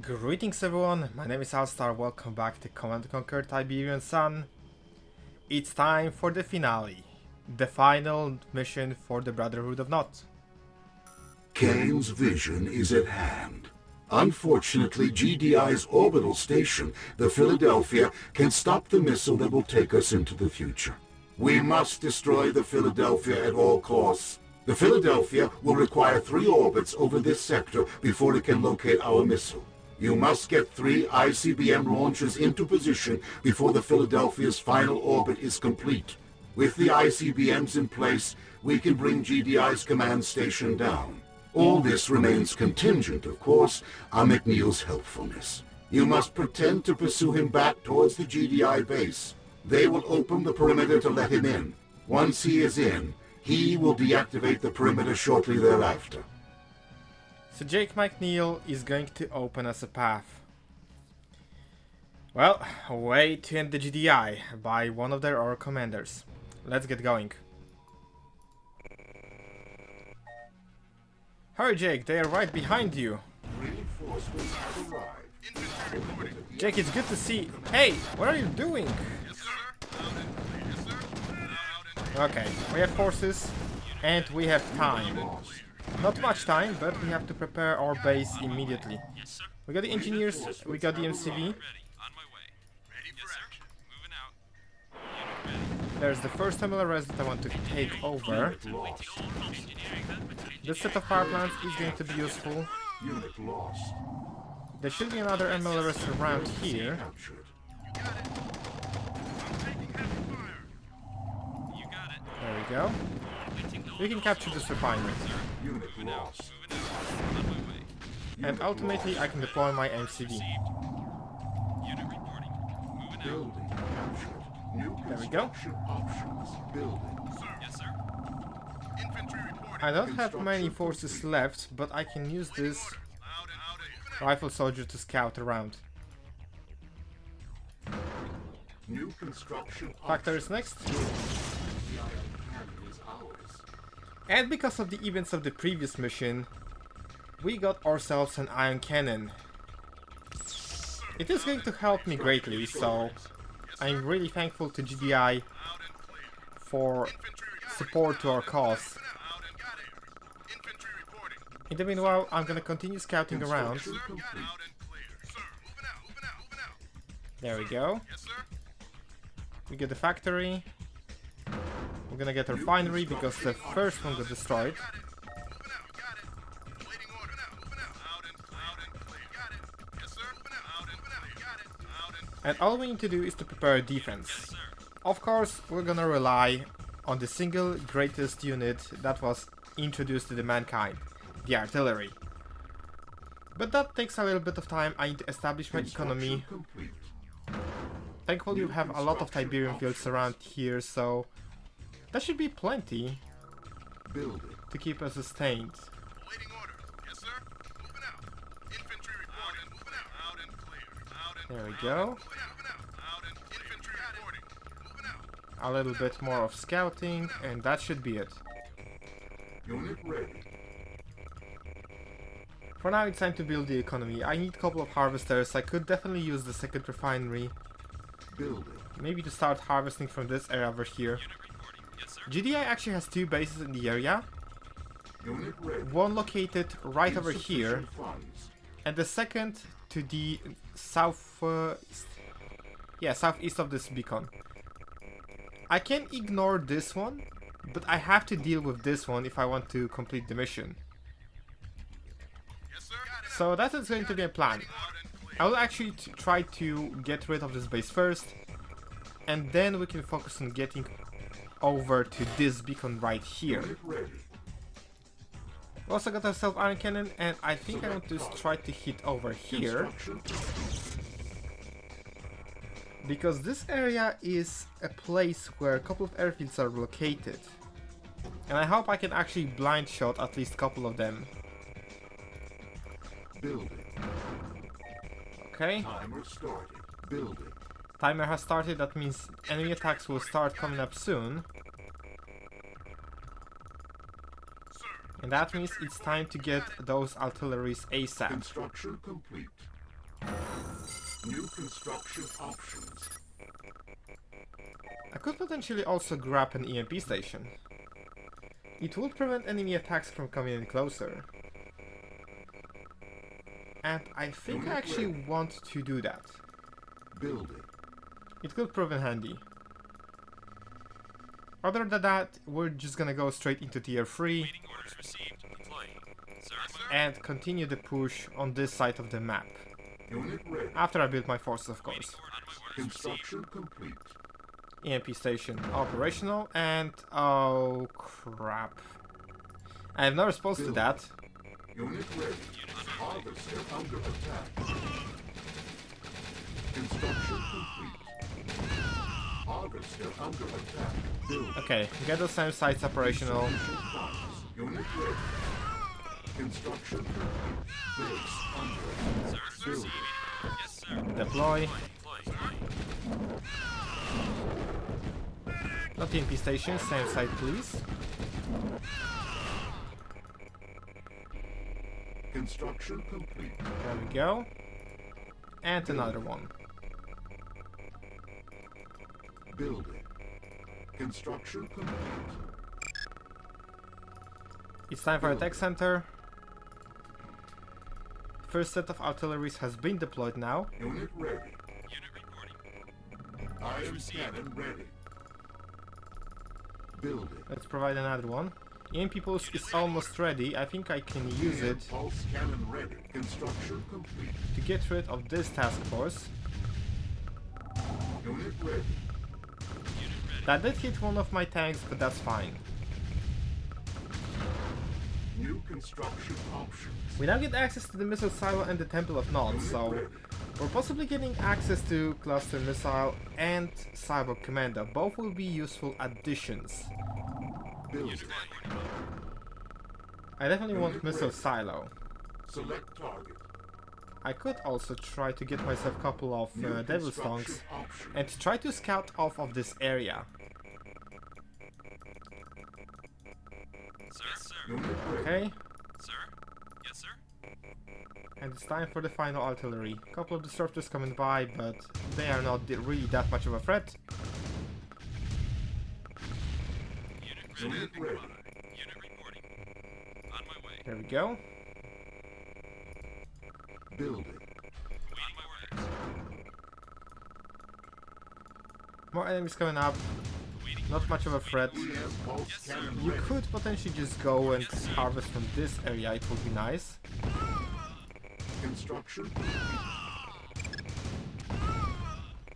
Greetings everyone, my name is Alstar, welcome back to Command & Conquer Tiberian Sun. It's time for the finale, the final mission for the Brotherhood of Not. Kane's vision is at hand. Unfortunately, GDI's orbital station, the Philadelphia, can stop the missile that will take us into the future. We must destroy the Philadelphia at all costs. The Philadelphia will require 3 orbits over this sector before it can locate our missile. You must get 3 ICBM launches into position before the Philadelphia's final orbit is complete. With the ICBMs in place, we can bring GDI's command station down. All this remains contingent, of course, on McNeil's helpfulness. You must pretend to pursue him back towards the GDI base. They will open the perimeter to let him in. Once he is in, he will deactivate the perimeter shortly thereafter. So Jake McNeil is going to open us a path. Well, a way to end the GDI by one of their commanders. Let's get going. Hurry Jake, they are right behind you. Reinforcements have arrived. Jake, it's good to see. Hey, what are you doing? Okay, we have forces and we have time. Not much time, but we have to prepare our base immediately. We got the engineers, we got the MCV. There's the first MLRS that I want to take over. This set of power plants is going to be useful. Unit lost. There should be another MLRS around here. There we go. We can capture this refinery. Unit lost. And ultimately I can deploy my MCV. Building captured. New There we go. construction options. Building. I don't have many forces left, but I can use this rifle soldier to scout around. New construction Factor is next. And because of the events of the previous mission, we got ourselves an ion cannon. It is going to help me greatly, so I'm really thankful to GDI for support to our cause. In the meanwhile, I'm gonna continue scouting around. There we go. We get the factory. We're gonna get a refinery because the first one got destroyed. And all we need to do is to prepare a defense. Of course, we're gonna rely on the single greatest unit that was introduced to the mankind, the artillery. But that takes a little bit of time. I need to establish my economy. Thankfully, we have a lot of Tiberian fields around here, so that should be plenty to keep us sustained. There we go. A little bit more of scouting, and that should be it. Unit ready. For now, it's time to build the economy. I need a couple of harvesters. I could definitely use the second refinery. Building. Maybe to start harvesting from this area over here. GDI actually has 2 bases in the area. Unit ready. One located right over here, Insufficient funds. and the second to the southeast of this beacon. I can ignore this one, but I have to deal with this one if I want to complete the mission. So that is going to be a plan. I will actually try to get rid of this base first, and then we can focus on getting over to this beacon right here. Unit ready. We also got ourselves iron cannon, and I think I want to try to hit over here, because this area is a place where a couple of airfields are located, and I hope I can actually blind shot at least a couple of them. Building. Okay, Timer started. Building. timer has started. That means enemy attacks will start coming up soon. And that means it's time to get those artilleries ASAP. Construction complete. New construction options. I could potentially also grab an EMP station. It would prevent enemy attacks from coming in closer. And I think I actually want to do that. Building. It could prove handy. Other than that, we're just gonna go straight into tier 3 and continue the push on this side of the map. Unit ready. After I build my forces, of course. Construction complete. EMP station operational, and oh crap. I have no response to that. Unit ready. Harvester under attack. Construction complete. Harvester under attack. Build. Okay, get those same sites operational. Unit ready. Construction complete. Base under attack. Build. Deploy. Not EMP station, same site please. Construction complete. There we go. And another one. Building. Construction complete. It's time for a tech center. First set of artilleries has been deployed now. Unit ready. Unit reporting. Iron cannon ready. Building. Let's provide another one. EMP pulse is almost ready. I think I can use it Pulse cannon ready. Construction complete. to get rid of this task force. Unit ready. That did hit one of my tanks, but that's fine. New construction options. We now get access to the missile silo and the Temple of Nod, so we're possibly getting access to cluster missile and cyber commando. Both will be useful additions. Building. I definitely want missile silo. Select target. I could also try to get myself a couple of devil stones and try to scout off of this area. Unit ready. Okay, Sir? Yes, sir? and it's time for the final artillery. A couple of disruptors coming by, but they are not really that much of a threat. Unit ready. Unit reporting. On my way. There we go. Building. On my way. More enemies coming up. Not much of a threat. ES pulse cannon You ready. could potentially just go and harvest from this area, it would be nice. Construction.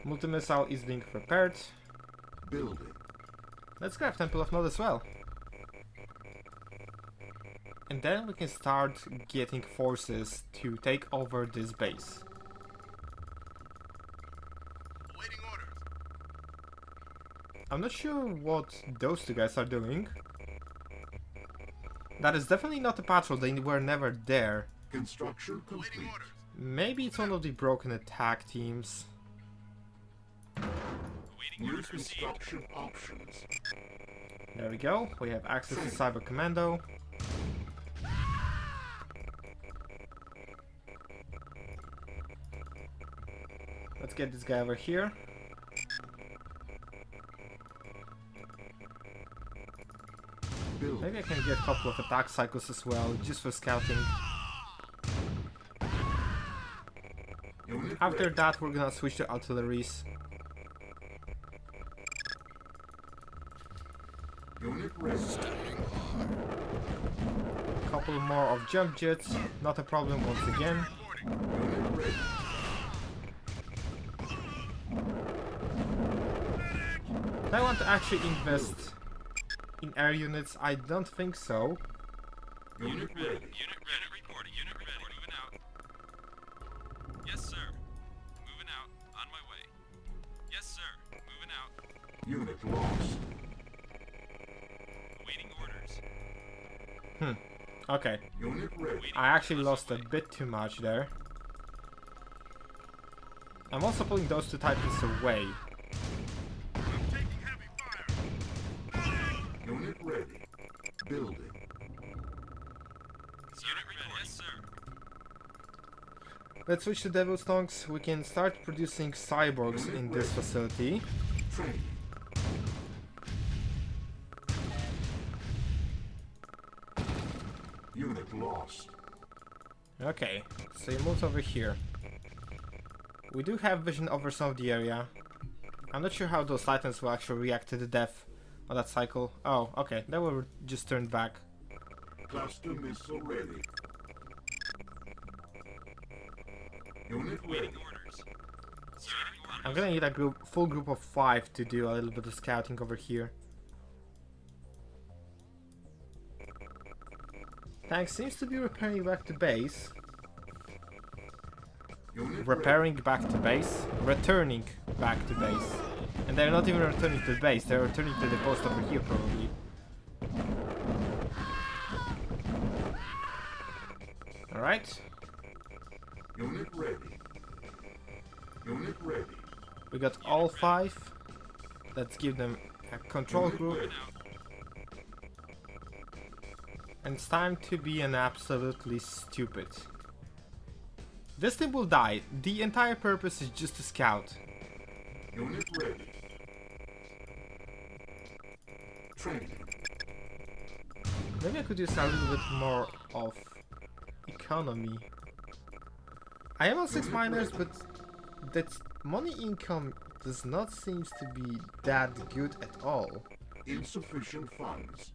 Multi-missile is being prepared. Building. Let's grab Temple of Nod as well. And then we can start getting forces to take over this base. Awaiting orders. I'm not sure what those two guys are doing. That is definitely not a patrol, they were never there. Construction complete. Awaiting orders. Maybe it's one of the broken attack teams. Awaiting New orders received. construction options. There we go, we have access to Cyber Commando. Let's get this guy over here. Building. Maybe I can get a couple of attack cycles as well, just for scouting. Unit After ready. that, we're gonna switch to artilleries. Unit ready. Couple more of jump jets, not a problem once again. Unit ready. Do I want to actually invest in air units? I don't think so. Unit ready. Unit reporting. Unit ready. Moving out. Yes, sir. Moving out. On my way. Yes, sir. Moving out. Unit lost. Awaiting orders. Okay, Unit ready. I actually lost a bit too much there. I'm also pulling those two Titans away. Taking heavy fire. Unit ready. Building. Unit reporting. Yes, sir. Let's switch to Devil's Tongues. We can start producing cyborgs in this facility. Training. Unit lost. Okay, so you moved over here. We do have vision over some of the area. I'm not sure how those titans will actually react to the death of that cycle. Oh, okay, they will just turn back. Cluster missile ready. Unit ready. Orders. Sir, I'm gonna need a full group of 5 to do a little bit of scouting over here. Tank seems to be repairing back to base. Repairing back to base. Returning back to base. And they're not even returning to the base, they're returning to the post over here probably. Alright. Unit ready. Unit ready. We got all 5. Let's give them a control group. And it's time to be an absolutely stupid. This thing will die. The entire purpose is just to scout. Unit ready. Training. Maybe I could use a little bit more of economy. I am on 6 miners, but that money income does not seem to be that good at all. Insufficient funds.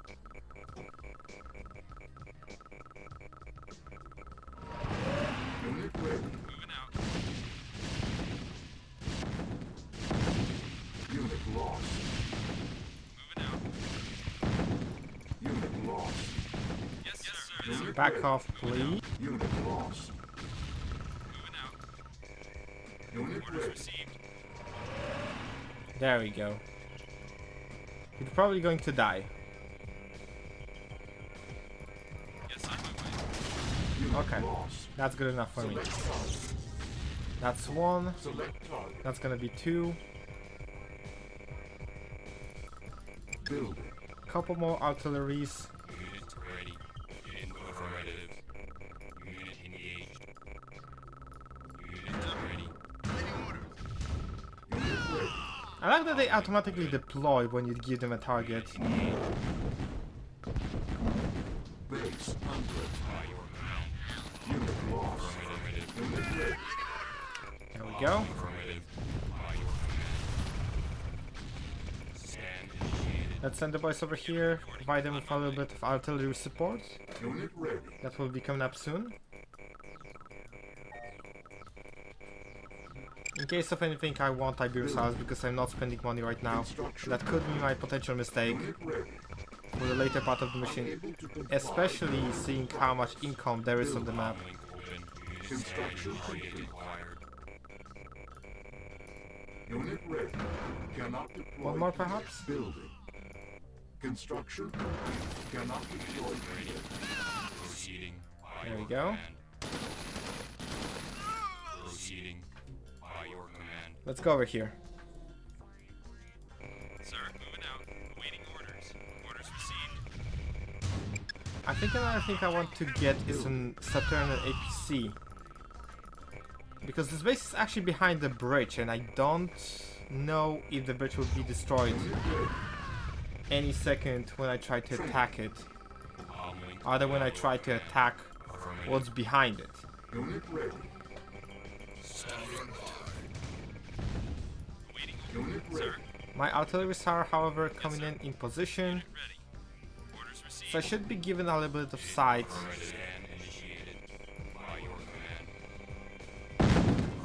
Unit ready. moving out. Unit lost. Moving out. Unit lost. Yes, sir. Unit Back ready. off, please. Unit lost. Moving out. Unit Orders ready. received. There we go. You're probably going to die. Yes, I'm on my way. Unit Okay. lost. That's good enough for me. Select target. That's 1. Select target. That's gonna be 2. Building. Couple more artilleries. Unit ready. Unit affirmative. Unit engaged. Unit ready. Unit ready. I like that they automatically deploy when you give them a target. Base under By your command. Unit lost. Affirmative. Unit ready. There we go. Affirmative. By your command. Scan initiated. Let's send the boys over here, provide them with a little bit of artillery support. Unit ready. That will be coming up soon. In case of anything, I want Tiberius House because I'm not spending money right now. That could be my potential mistake Unit ready. for the later part of the mission, Able to comply. especially seeing how much income there is on the map. Link open. Unit Construction scan initiated. complete. Acquired. Unit ready. Cannot deploy. One more perhaps? Building. Construction complete. Cannot deploy. Proceeding. By There we your go. command. Proceeding. By your command. Let's go over here. Sir, moving out. Awaiting orders. Orders received. I think another thing I want to get is an Saturn APC. Because this base is actually behind the bridge and I don't know if the bridge will be destroyed any second when I try to attack it. Link Either when I try to attack affirmative. what's behind it. Unit ready. Awaiting Unit ready. My artilleries are, however, coming in position, ready. Orders received. so I should be given a little bit of sight. Scan initiated. By your command.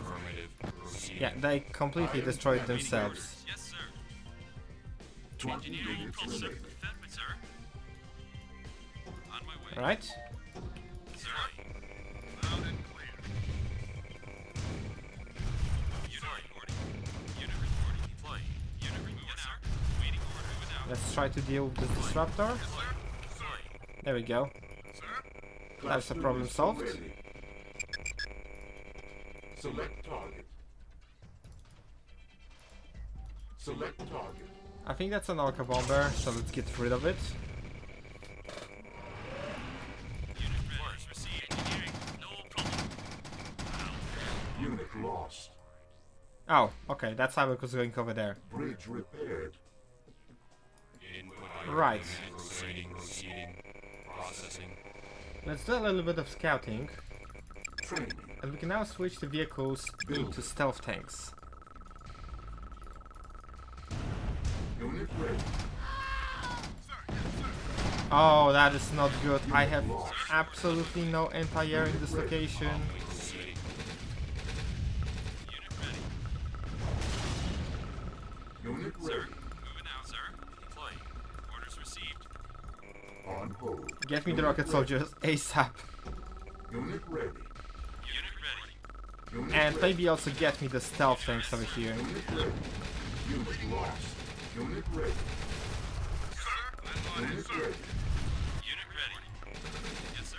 Affirmative. Proceeding. Yeah, they completely destroyed themselves. Yes, sir. 20 units remaining. Defendment, sir. On my way. Right? Sir. Loud and clear. Unit reporting. Unit reporting. Deploy. Unit removing out. Waiting order. Moving out. Let's try to deal with this disruptor. Yes, sir. Deploy. There we go. Sir. That's the Cluster problem missile solved. ready. Select target. Select target. I think that's an Orca bomber, so let's get rid of it. Unit ready. Orders received. Engineering. No problem. lost. Oh, okay, that cyborg was going over there. Bridge repaired. Input by your Right. command. Proceeding. Processing. Let's do a little bit of scouting, Training. and we can now switch the vehicles into stealth tanks. Unit ready. Oh, that is not good. I have absolutely no anti-air in this location. Proceeding. Unit ready. Unit ready. Moving out, sir. Deploying. Orders received. On hold. Get me the rocket soldiers ASAP. Unit ready. Unit ready. Unit And ready. maybe also get me the stealth tanks over here. Unit ready. Unit lost. Unit ready. Unit ready. Unit ready. Yes, sir.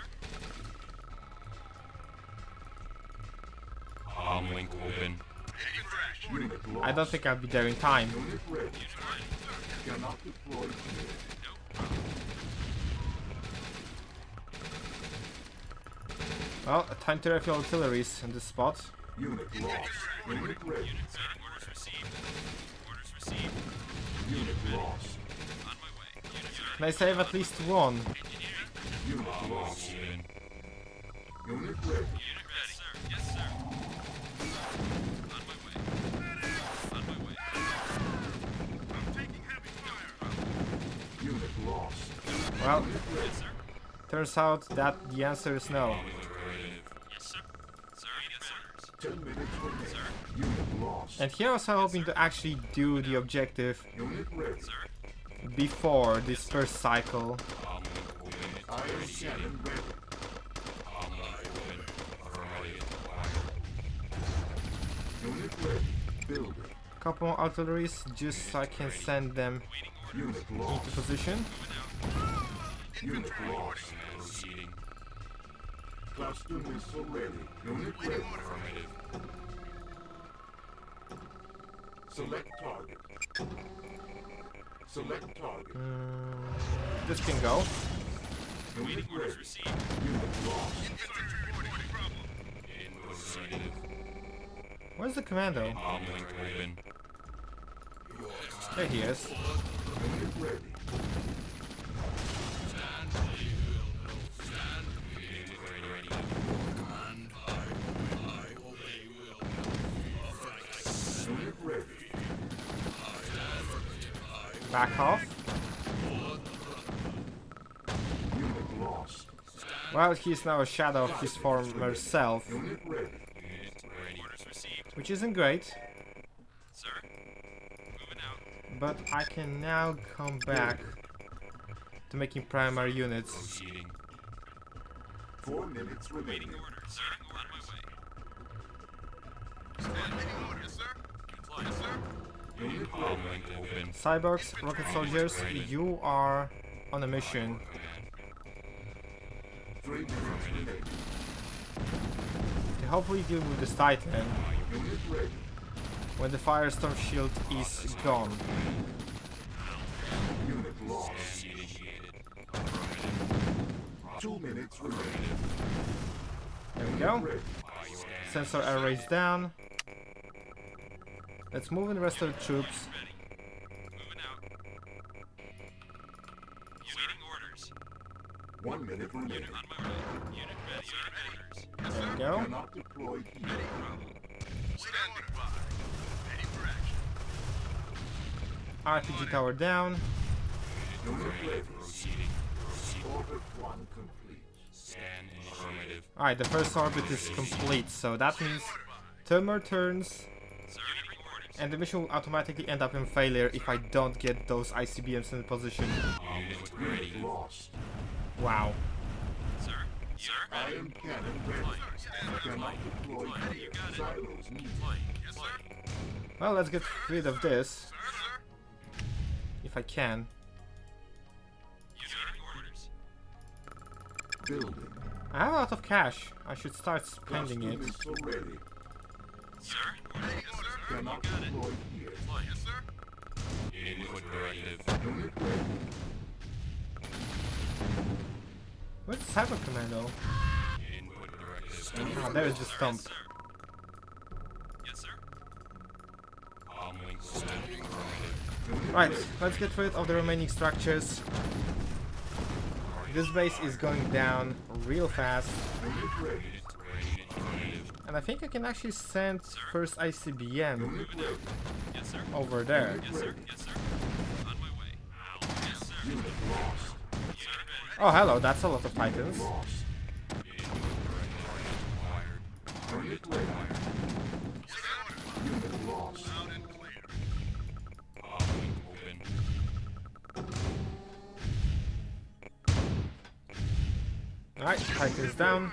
Link open. Unit lost. I don't think I'll be there in time. Unit ready. Unit ready. Cannot deploy here. Well, time to refuel artilleries in this spot. Unit lost. Unit ready. Unit ready. Orders received. Orders received. Unit lost. On my way. Unit ready. Can I save at least one? Unit lost. Proceeding. Unit ready. Unit ready, sir. Yes, sir. On my way. On my way. I'm taking heavy fire. Unit lost. Well, Yes, sir. turns out that the answer is no. Yes, sir. Sir, yes, sir. 10 minutes remaining. Unit lost. And here I was hoping to actually do the objective Unit ready. Sir. before this first cycle. Iron cannon ready. Unit ready. Building. Couple more artilleries just so I can send them Unit into lost. position. Unit lost. Proceeding. Cluster missile ready. Unit ready. Select target. Select target. This can go. Unit Orders ready. received. Unit lost. Proceeding. Where's the commando? Link open. There he is. Unit ready. Unit ready. Back off. Unit lost. Well, he's now a shadow of his former self, Unit ready. Orders received. which isn't great, Sir. Moving out. but I can now come back to making primary units. Proceeding. 4 minutes remaining. Orders, sir. On my way. Standing orders, sir. Deploy, yes, sir. Unit ready. Link open. Cyborgs, rocket soldiers, you are on a mission 3 minutes remaining. to hopefully deal with this Titan Unit ready. when the Firestorm shield is gone. Unit lost. 2 minutes remaining. There we go. Ready. Sensor arrays down. Let's move in the rest of the troops. Moving out. Awaiting orders. 1 minute remaining. On my way. Unit ready. Orders. There we go. Cannot deploy here. Standing by. Ready for action. RPG tower down. Unit ready. Proceeding. Orbit 1 complete. Scan affirmative. Alright, the first orbit is complete, so that means 2 more turns, Sir. Unit orders. and the mission will automatically end up in failure if I don't get those ICBMs in position. Unit lost. Wow. Sir. Sir. Iron cannon ready. Cannot deploy here. Silos needed. Deploy. Yes, sir. Well, let's get rid of this, if I can. Unit orders. Building. I have a lot of cash. I should start spending Cluster it. missile ready. Sir. Orders. Yes, sir. Cannot deploy here. Deploy. Yes, sir. Input directive. Unit ready. Where's the Cyber Commando? Input directive. Ah, there is the stump. Sir. Right, let's get rid of the remaining structures. This base is going down real fast. And I think I can actually send first ICBM Yes, sir. over there. Yes, sir. Yes, sir. On my way. Yes, sir. Unit ready. Oh, hello, that's a lot of Titans. Loud and clear. Alright, Titans down.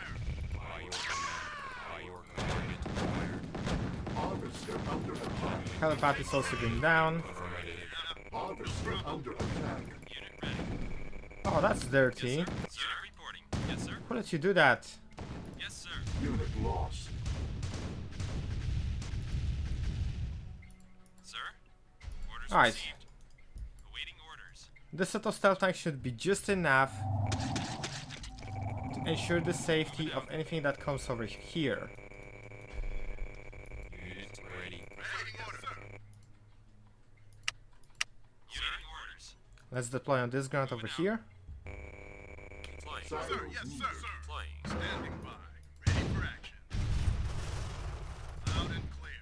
Harvester under attack. Helipad is also going down. Harvester under attack. Unit ready. Oh, that's dirty. Unit reporting. Yes, sir. Who let you do that? Yes, sir. Unit lost. Sir. Orders Alright. received. Awaiting orders. This set of stealth tanks should be just enough to ensure the safety of anything that comes over here. Unit ready. Awaiting orders. Let's deploy on this ground over here. Deploying. Sir, yes, sir. Deploying. Standing by. Ready for action. Loud and clear.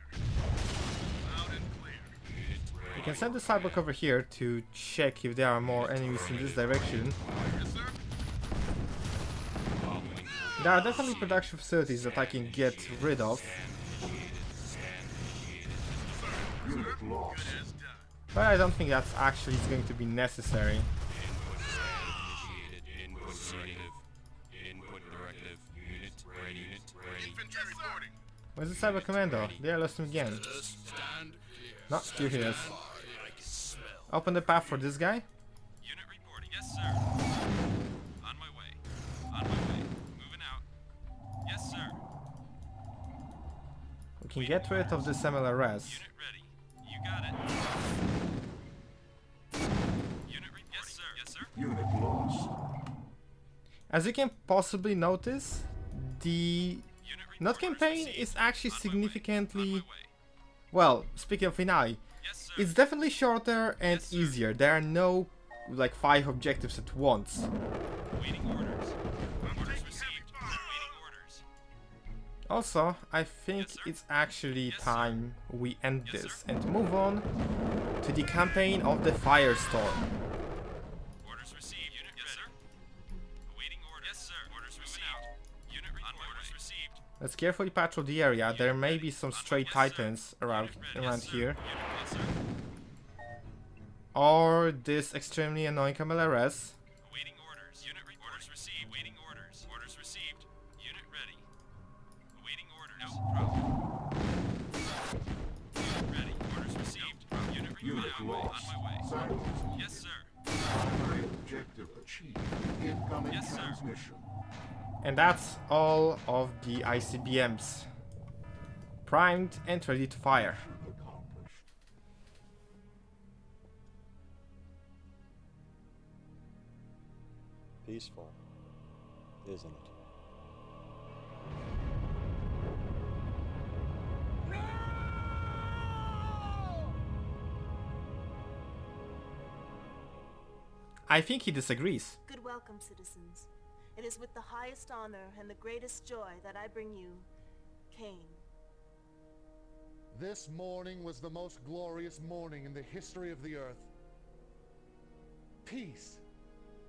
Loud and clear. Unit We ready. can send the cyborg over here to check if there are more enemies in this direction. Yes, sir. There are definitely production facilities that I can get rid of, Unit lost. As done. but I don't think that's actually going to be necessary. Input directive. Input directive. Unit ready. Unit ready. Infantry reporting. Where's the cyber commando? There, I lost him again. No, here he is. Open the path for this guy. Unit reporting. Yes, sir. On my way. On my way. Moving out. Yes, sir. We can get rid of this MLRS. Unit ready. You got it. Unit reporting. Yes, sir. Yes, sir. Unit lost. As you can possibly notice, the Unit Node reporting. campaign is actually On my way. significantly, well, speaking of finale, Yes, sir. it's definitely shorter and Yes, sir. easier. There are no like 5 objectives at once. Awaiting orders. Orders received. Awaiting orders. Also, I think Yes, sir. it's actually Yes, sir. time we end Yes, this sir. and move on to the campaign of the Firestorm. Orders received. Unit yes, sir. Awaiting orders. Yes, sir. Orders received. Unit on my orders received. Let's carefully patrol the area. There may be some stray Yes, sir. titans around Unit ready. around Yes, sir. here, Unit, yes, sir. or this extremely annoying MLRS. Awaiting orders. Unit orders received. Awaiting orders. Orders received. Unit ready. Awaiting orders. No problem. Unit ready. Orders received. Unit Unit on lost. my way. Silos. Yes, sir. Primary objective achieved. Incoming Yes, sir. transmission. And that's all of the ICBMs. Primed and ready to fire. Accomplished. Peaceful, isn't it? I think he disagrees. Good welcome, citizens. It is with the highest honor and the greatest joy that I bring you Cain. This morning was the most glorious morning in the history of the Earth. Peace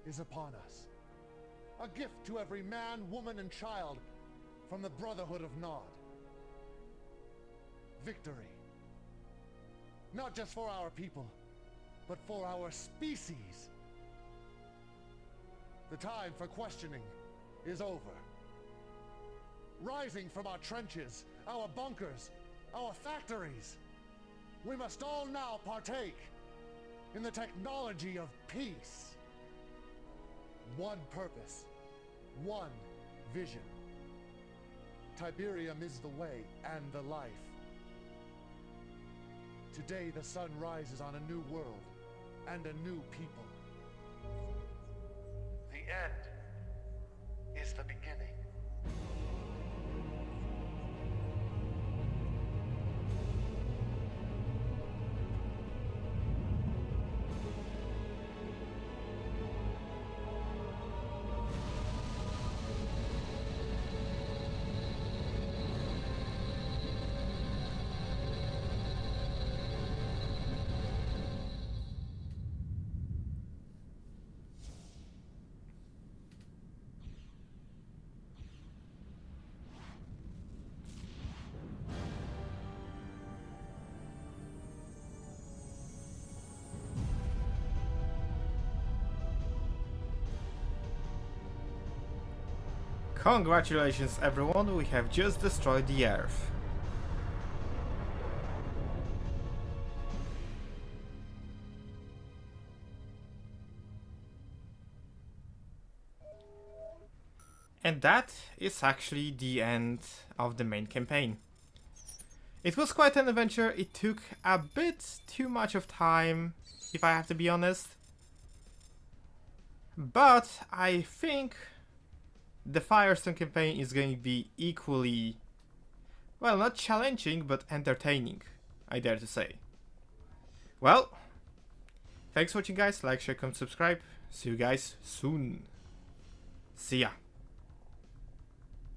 is upon us. A gift to every man, woman, and child from the Brotherhood of Nod. Victory. Not just for our people, but for our species. The time for questioning is over. Rising from our trenches, our bunkers, our factories, we must all now partake in the technology of peace. One purpose, one vision. Tiberium is the way and the life. Today the sun rises on a new world and a new people. The end is the beginning. Congratulations everyone, we have just destroyed the Earth. And that is actually the end of the main campaign. It was quite an adventure, it took a bit too much of time, if I have to be honest. But I think the Firestorm campaign is going to be equally, well, not challenging, but entertaining, I dare to say. Well, thanks for watching guys, like, share, comment, subscribe. See you guys soon. See ya.